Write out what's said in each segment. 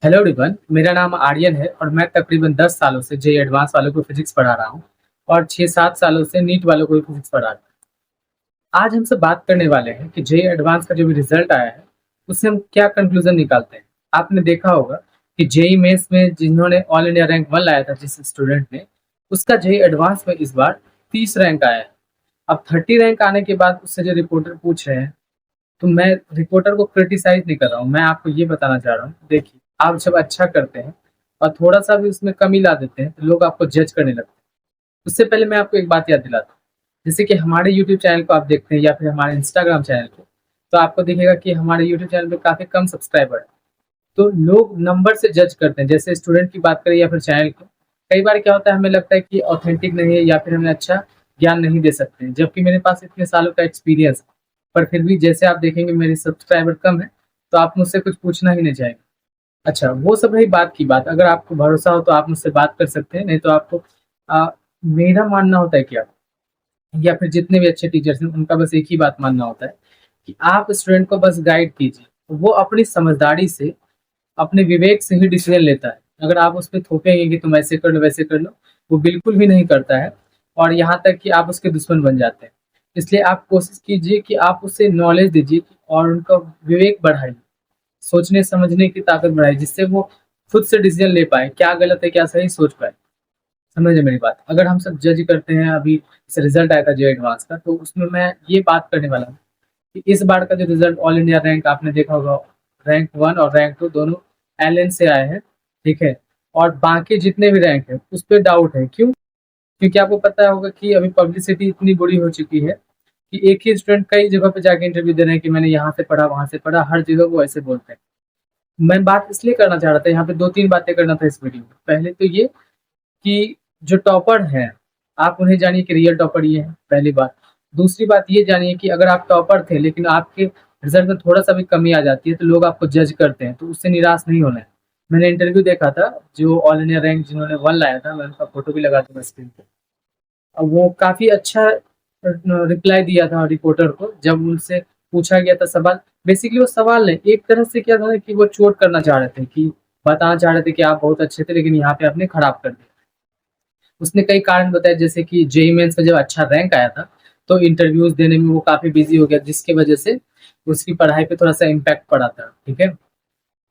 Hello everyone, मेरा नाम आर्यन है और मैं तकरीबन 10 सालों से जेईई एडवांस वालों को फिजिक्स पढ़ा रहा हूँ और 6-7 सालों से नीट वालों को भी फिजिक्स पढ़ा रहा हूँ। आज हमसे बात करने वाले हैं कि जेईई एडवांस का जो भी रिजल्ट आया है, उससे हम क्या कंक्लूजन निकालते हैं। आपने देखा होगा कि जेईई मेंस में जिन्होंने ऑल इंडिया रैंक 1 लाया था जिस स्टूडेंट ने, उसका जेईई एडवांस में इस बार 30 रैंक आया है। अब 30 रैंक आने के बाद उससे जो रिपोर्टर पूछ रहे हैं, तो मैं रिपोर्टर को क्रिटिसाइज नहीं कर रहा हूँ, मैं आपको ये बताना चाह रहा हूँ। देखिए, आप जब अच्छा करते हैं और थोड़ा सा भी उसमें कमी ला देते हैं तो लोग आपको जज करने लगते हैं। उससे पहले मैं आपको एक बात याद दिलाता हूँ। जैसे कि हमारे यूट्यूब चैनल को आप देखते हैं या फिर हमारे इंस्टाग्राम चैनल को, तो आपको दिखेगा कि हमारे यूट्यूब चैनल पे काफ़ी कम सब्सक्राइबर है। तो लोग नंबर से जज करते हैं, जैसे स्टूडेंट की बात करें या फिर चैनल को। कई बार क्या होता है, हमें लगता है कि ऑथेंटिक नहीं है या फिर हमें अच्छा ज्ञान नहीं दे सकते हैं, जबकि मेरे पास इतने सालों का एक्सपीरियंस है। पर फिर भी जैसे आप देखेंगे मेरे सब्सक्राइबर कम है, तो आप मुझसे कुछ पूछना ही नहीं चाहेंगे। अच्छा, वो सब रही बात की बात। अगर आपको भरोसा हो तो आप मुझसे बात कर सकते हैं, नहीं तो आपको आ, मेरा मानना होता है क्या, या फिर जितने भी अच्छे टीचर्स हैं उनका बस एक ही बात मानना होता है कि आप स्टूडेंट को बस गाइड कीजिए, वो अपनी समझदारी से, अपने विवेक से ही डिसीजन लेता है। अगर आप उस पे थोपेंगे कि तुम ऐसे कर लो वैसे कर लो, वो बिल्कुल भी नहीं करता है। और यहाँ तक कि आप उसके दुश्मन बन जाते हैं। इसलिए आप कोशिश कीजिए कि आप उसे नॉलेज दीजिए और उनका विवेक बढ़ाइए, सोचने समझने की ताकत बढ़ाइए, जिससे वो खुद से डिसीजन ले पाए, क्या गलत है क्या सही सोच पाए। समझे मेरी बात? अगर हम सब जज करते हैं, अभी जैसे रिजल्ट आया था जे एडवांस का, तो उसमें मैं ये बात करने वाला हूँ कि इस बार का जो रिजल्ट ऑल इंडिया रैंक आपने देखा होगा, रैंक 1 और रैंक 2 दोनों एलएन से आए हैं, ठीक है। और बाकी जितने भी रैंक है उस पर डाउट है। क्यों? क्योंकि आपको पता होगा कि अभी पब्लिसिटी इतनी बुरी हो चुकी है कि एक ही स्टूडेंट कई जगह पे जाके इंटरव्यू दे रहे हैं कि मैंने यहाँ से पढ़ा वहां से पढ़ा, हर जगह वो ऐसे बोलते हैं। मैं बात इसलिए करना चाह रहा था, यहाँ पे दो तीन बातें करना था इस वीडियो में। पहले तो ये कि जो टॉपर हैं, आप उन्हें जानिए कि रियल टॉपर ये है, पहली बात। दूसरी बात ये जानिए कि अगर आप टॉपर थे लेकिन आपके रिजल्ट में थोड़ा सा भी कमी आ जाती है तो लोग आपको जज करते हैं, तो उससे निराश नहीं होना है। मैंने इंटरव्यू देखा था, जो ऑल इंडिया रैंक जिन्होंने 1 लाया था, मैं उनका फोटो भी लगा दूंगा स्क्रीन पे। अब वो काफी अच्छा रिप्लाई दिया था रिपोर्टर को जब उनसे पूछा गया था सवाल। बेसिकली वो सवाल नहीं, एक तरह से क्या था कि वो चोट करना चाह रहे थे, कि बताना चाह रहे थे कि आप बहुत अच्छे थे लेकिन यहाँ पे आपने खराब कर दिया। उसने कई कारण बताए, जैसे कि जेईई मेंस में जब अच्छा रैंक आया था तो इंटरव्यूज देने में वो काफी बिजी हो गया, जिसकी वजह से उसकी पढ़ाई पे थोड़ा सा इम्पैक्ट पड़ा था, ठीक है।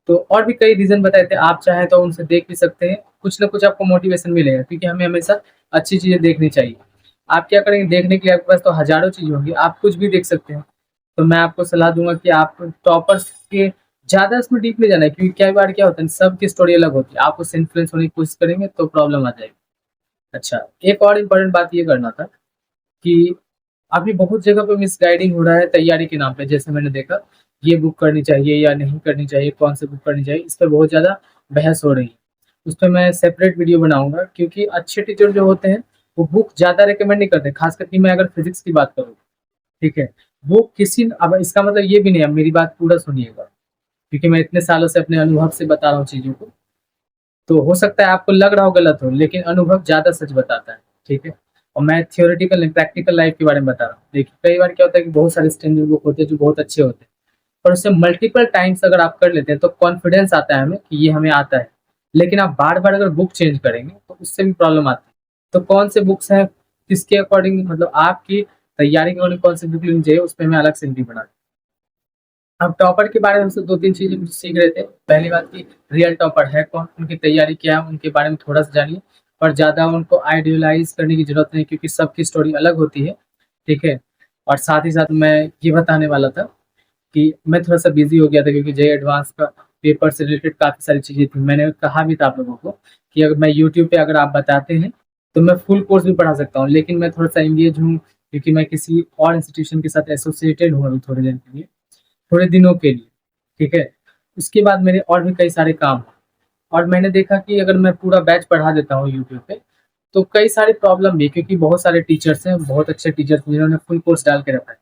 तो और भी कई रीजन बताए थे, आप चाहें तो उनसे देख भी सकते हैं, कुछ ना कुछ आपको मोटिवेशन मिलेगा, क्योंकि हमें हमेशा अच्छी चीजें देखनी चाहिए। आप क्या करेंगे, देखने के लिए आपके पास तो हजारों चीज होंगी, आप कुछ भी देख सकते हैं। तो मैं आपको सलाह दूंगा कि आप टॉपर्स के ज्यादा इसमें डीप में जाना है, क्योंकि कई बार क्या होता है, सबकी स्टोरी अलग होती है, आप उससे इन्फ्लुएंस होने की कोशिश करेंगे तो प्रॉब्लम आ जाएगी। अच्छा, एक और इम्पोर्टेंट बात ये करना था कि अभी बहुत जगह पे मिसगाइडिंग हो रहा है तैयारी के नाम पे। जैसे मैंने देखा, ये बुक करनी चाहिए या नहीं करनी चाहिए, कौन सी बुक करनी चाहिए, इस पे बहुत ज़्यादा बहस हो रही है। उस पे मैं सेपरेट वीडियो बनाऊँगा, क्योंकि अच्छे टीचर जो होते हैं, वो बुक ज़्यादा रिकमेंड नहीं करते, खास करके मैं अगर फिज़िक्स की बात करूँ, ठीक है। वो किसी, अब इसका मतलब ये भी नहीं है, मेरी बात पूरा सुनिएगा, क्योंकि मैं इतने सालों से अपने अनुभव से बता रहा हूँ चीज़ों को। तो हो सकता है आपको लग रहा हो गलत हो, लेकिन अनुभव ज़्यादा सच बताता है, ठीक है। और मैं थियोरेटिकल नहीं, प्रैक्टिकल लाइफ के बारे में बता रहा हूँ। देखिए, कई बार क्या होता है कि बहुत सारे स्टैंडर्ड बुक होते हैं जो बहुत अच्छे होते हैं, पर उससे मल्टीपल टाइम्स अगर आप कर लेते हैं तो कॉन्फिडेंस आता है हमें कि ये हमें आता है। लेकिन आप बार-बार अगर बुक चेंज करेंगे तो उससे भी प्रॉब्लम आती है। तो कौन से बुक्स हैं, किसके अकॉर्डिंग, मतलब आपकी तैयारी के अकॉर्डिंग कौन सी बुक लेनी चाहिए, उसपे मैं अलग से वीडियो बना। अब टॉपर के बारे में हमसे 2-3 चीज़ें सीख रहे थे। पहली बात कि रियल टॉपर है कौन, उनकी तैयारी क्या है, उनके बारे में थोड़ा-सा जानिए। पर ज़्यादा उनको आइडियलाइज़ करने की ज़रूरत नहीं, क्योंकि सबकी स्टोरी अलग होती है, ठीक है? और साथ ही साथ मैं ये बताने वाला था कि मैं थोड़ा-सा बिज़ी हो गया था, क्योंकि जेईई एडवांस का पेपर से रिलेटेड काफ़ी सारी चीज़ें थी। मैंने कहा भी था आप लोगों को कि अगर मैं यूट्यूब पे अगर आप बताते हैं, तो मैं फुल कोर्स भी पढ़ा सकता हूँ। लेकिन मैं थोड़ा-सा एंगेज हूँ, क्योंकि मैं किसी और इंस्टीट्यूशन के साथ एसोसिएटेड हूँ अभी थोड़े दिन के लिए, थोड़े दिनों के लिए, ठीक है? उसके बाद मेरे और भी कई सारे काम हैं। और मैंने देखा कि अगर मैं पूरा बैच पढ़ा देता हूँ यूट्यूब पे, तो कई सारी प्रॉब्लम भी है, क्योंकि बहुत सारे टीचर्स हैं, बहुत अच्छे टीचर्स जिन्होंने फुल कोर्स डाल के रखा है।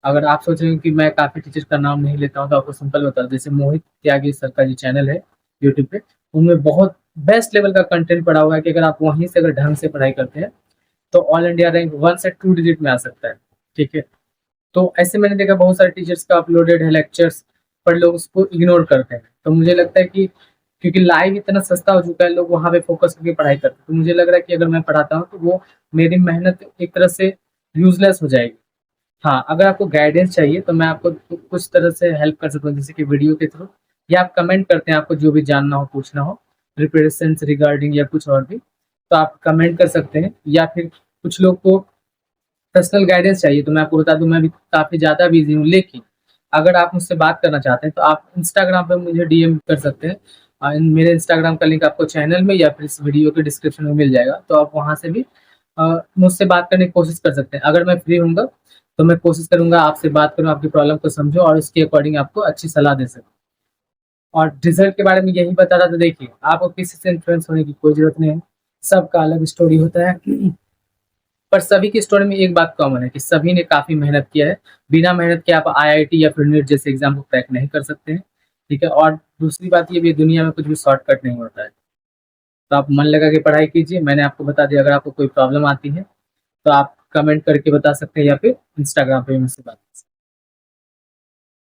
अगर आप सोच रहे हो कि मैं काफ़ी टीचर का नाम नहीं लेता हूँ, तो आपको सिंपल बता दूँ, जैसे मोहित त्यागी सर का जो चैनल है यूट्यूब पे, उनमें बहुत बेस्ट लेवल का कंटेंट पड़ा हुआ है कि अगर आप वहीं से अगर ढंग से पढ़ाई करते हैं, तो ऑल इंडिया रैंक 1 से 2 डिजिट में आ सकता है, ठीक है? तो ऐसे मैंने देखा बहुत सारे टीचर्स का अपलोडेड है लेक्चर्स, पर लोग उसको इग्नोर करते हैं। तो मुझे लगता है कि क्योंकि लाइव इतना सस्ता हो चुका है, लोग वहाँ पे फोकस करके पढ़ाई करते हैं। तो मुझे लग रहा है कि अगर मैं पढ़ाता हूँ तो वो मेरी मेहनत एक तरह से यूज़लेस हो जाएगी। हाँ, अगर आपको गाइडेंस चाहिए तो मैं आपको कुछ तरह से हेल्प कर सकता हूँ, जैसे कि वीडियो के थ्रू, या आप कमेंट करते हैं, आपको जो भी जानना हो, पूछना हो, प्रिपरेशन रिगार्डिंग या कुछ और भी, तो आप कमेंट कर सकते हैं। या फिर कुछ लोग को पर्सनल गाइडेंस चाहिए, तो मैं आपको बता दूँ, मैं भी काफ़ी ज़्यादा बिज़ी हूँ, लेकिन अगर आप मुझसे बात करना चाहते हैं तो आप इंस्टाग्राम पे मुझे डीएम कर सकते हैं। मेरे इंस्टाग्राम का लिंक आपको चैनल में या फिर इस वीडियो के डिस्क्रिप्शन में मिल जाएगा, तो आप वहाँ से भी मुझसे बात करने की कोशिश कर सकते हैं। अगर मैं फ्री होऊँगा तो मैं कोशिश करूँगा आपसे बात करूँ, आपकी प्रॉब्लम को समझूँ और उसके अकॉर्डिंग आपको अच्छी सलाह दे सकूँ। और रिजल्ट के बारे में यही बता रहा था, देखिए आपको किसी से इन्फ्लुएंस होने की कोई ज़रूरत नहीं है, सबका अलग स्टोरी होता है। पर सभी की स्टोरी में एक बात कॉमन है कि सभी ने काफ़ी मेहनत किया है। बिना मेहनत के आप आईआईटी या फिर नीट जैसे एग्ज़ाम को क्रैक नहीं कर सकते हैं, ठीक है? और दूसरी बात ये भी है, दुनिया में कुछ भी शॉर्टकट नहीं होता है। तो आप मन लगा के पढ़ाई कीजिए। मैंने आपको बता दिया, अगर आपको कोई प्रॉब्लम आती है, तो आप कमेंट करके बता सकते हैं या फिर इंस्टाग्राम पे मुझसे बात